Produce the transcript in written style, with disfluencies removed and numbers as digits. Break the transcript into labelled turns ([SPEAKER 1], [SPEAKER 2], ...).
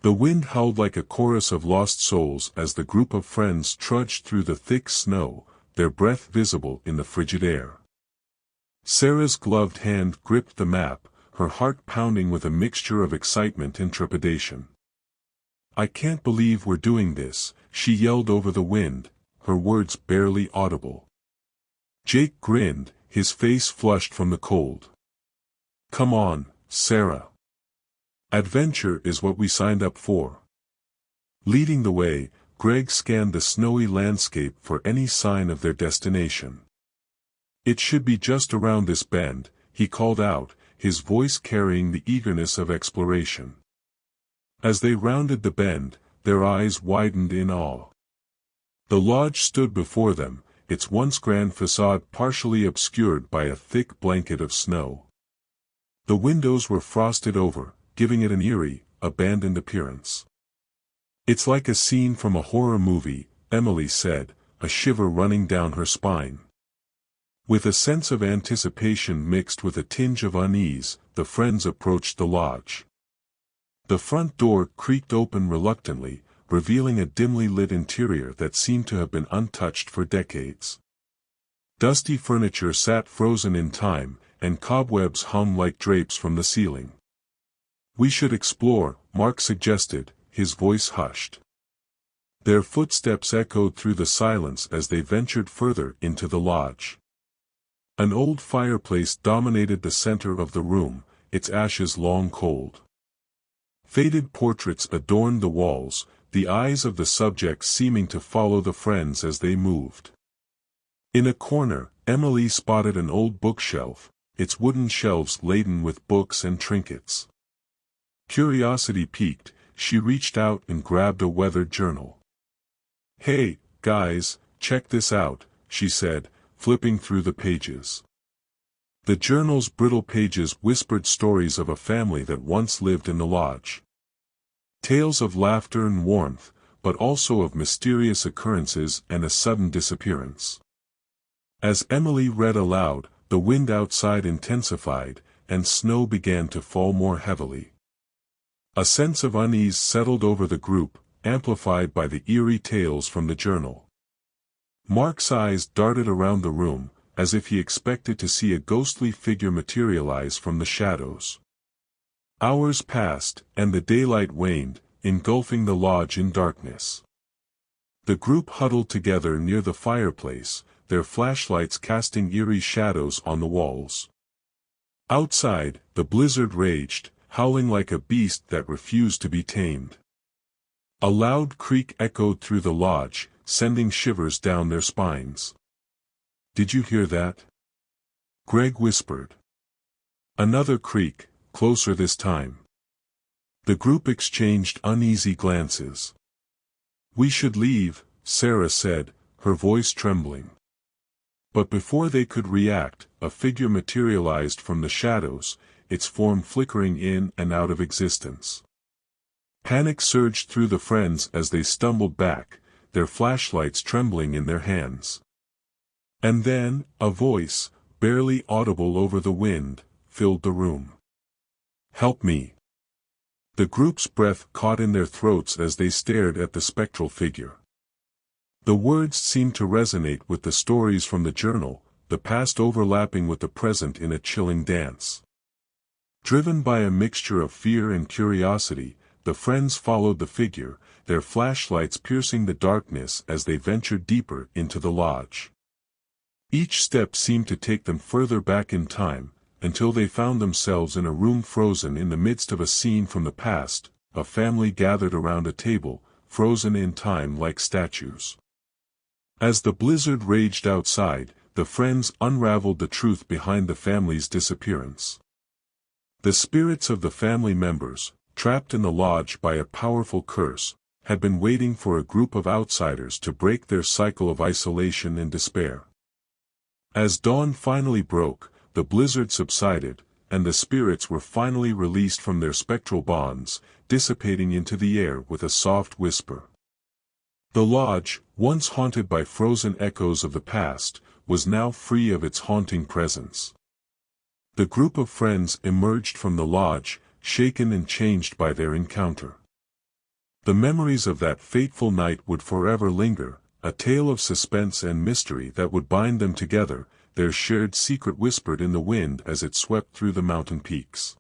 [SPEAKER 1] The wind howled like a chorus of lost souls as the group of friends trudged through the thick snow, their breath visible in the frigid air. Sarah's gloved hand gripped the map, her heart pounding with a mixture of excitement and trepidation. "I can't believe we're doing this," she yelled over the wind, her words barely audible. Jake grinned, his face flushed from the cold. "Come on, Sarah. Adventure is what we signed up for." Leading the way, Greg scanned the snowy landscape for any sign of their destination. "It should be just around this bend," he called out, his voice carrying the eagerness of exploration. As they rounded the bend, their eyes widened in awe. The lodge stood before them, its once grand facade partially obscured by a thick blanket of snow. The windows were frosted over, giving it an eerie, abandoned appearance. "It's like a scene from a horror movie," Emily said, a shiver running down her spine. With a sense of anticipation mixed with a tinge of unease, the friends approached the lodge. The front door creaked open reluctantly, revealing a dimly lit interior that seemed to have been untouched for decades. Dusty furniture sat frozen in time, and cobwebs hung like drapes from the ceiling. "We should explore," Mark suggested, his voice hushed. Their footsteps echoed through the silence as they ventured further into the lodge. An old fireplace dominated the center of the room, its ashes long cold. Faded portraits adorned the walls, the eyes of the subjects seeming to follow the friends as they moved. In a corner, Emily spotted an old bookshelf, its wooden shelves laden with books and trinkets. Curiosity piqued, she reached out and grabbed a weathered journal. "Hey, guys, check this out," she said, flipping through the pages. The journal's brittle pages whispered stories of a family that once lived in the lodge. Tales of laughter and warmth, but also of mysterious occurrences and a sudden disappearance. As Emily read aloud, the wind outside intensified, and snow began to fall more heavily. A sense of unease settled over the group, amplified by the eerie tales from the journal. Mark's eyes darted around the room, as if he expected to see a ghostly figure materialize from the shadows. Hours passed, and the daylight waned, engulfing the lodge in darkness. The group huddled together near the fireplace, their flashlights casting eerie shadows on the walls. Outside, the blizzard raged, howling like a beast that refused to be tamed. A loud creak echoed through the lodge, sending shivers down their spines. "Did you hear that?" Greg whispered. Another creak, closer this time. The group exchanged uneasy glances. "We should leave," Sarah said, her voice trembling. But before they could react, a figure materialized from the shadows, its form flickering in and out of existence. Panic surged through the friends as they stumbled back, their flashlights trembling in their hands. And then, a voice, barely audible over the wind, filled the room. "Help me." The group's breath caught in their throats as they stared at the spectral figure. The words seemed to resonate with the stories from the journal, the past overlapping with the present in a chilling dance. Driven by a mixture of fear and curiosity, the friends followed the figure, their flashlights piercing the darkness as they ventured deeper into the lodge. Each step seemed to take them further back in time, until they found themselves in a room frozen in the midst of a scene from the past, a family gathered around a table, frozen in time like statues. As the blizzard raged outside, the friends unraveled the truth behind the family's disappearance. The spirits of the family members, trapped in the lodge by a powerful curse, had been waiting for a group of outsiders to break their cycle of isolation and despair. As dawn finally broke, the blizzard subsided, and the spirits were finally released from their spectral bonds, dissipating into the air with a soft whisper. The lodge, once haunted by frozen echoes of the past, was now free of its haunting presence. The group of friends emerged from the lodge, shaken and changed by their encounter. The memories of that fateful night would forever linger, a tale of suspense and mystery that would bind them together, their shared secret whispered in the wind as it swept through the mountain peaks.